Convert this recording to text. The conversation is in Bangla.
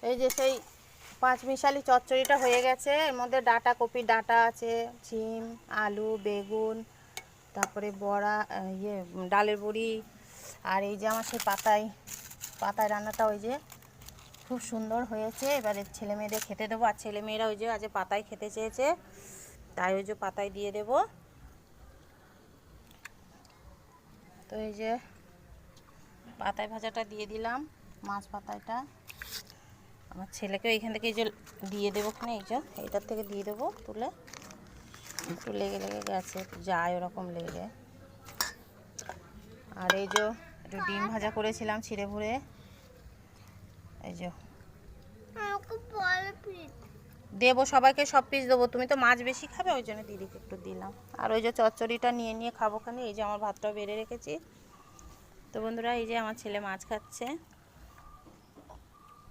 এই যে সেই পাঁচমিশালি চচ্চড়িটা হয়ে গেছে। এর মধ্যে ডাটা কপির ডাটা আছে, ঝিম, আলু, বেগুন, তারপরে বড়া, ডালের বড়ি, আর এই যে আমার সেই পাতায় রান্নাটা ওই যে খুব সুন্দর হয়েছে। এবারে ছেলে মেয়েদের খেতে দেবো। আর ছেলে মেয়েরা ওই যে আজ পাতায় খেতে চেয়েছে, তাই ওই যে পাতায় দিয়ে দেবো। তো এই যে পাতায় ভাজাটা দিয়ে দিলাম, মাছ পাতাটা। আমার ছেলেকে এইখান থেকে এই যে দিয়ে দেবো, ওখানে এই যে এইটার থেকে দিয়ে দেবো তুলে। একটু লেগে গেছে, যায় ওরকম লেগে। আর এই যে একটু ডিম ভাজা করেছিলাম ছিঁড়ে ভুড়ে, এই যে দেবো সবাইকে, সব পিস দেবো। তুমি তো মাছ বেশি খাবে, ওই জন্য দিদিকে একটু দিলাম। আর ওই যে চচ্চড়িটা নিয়ে খাবো খানি। এই যে আমার ভাতটাও বেড়ে রেখেছি। তো বন্ধুরা, এই যে আমার ছেলে মাছ খাচ্ছে।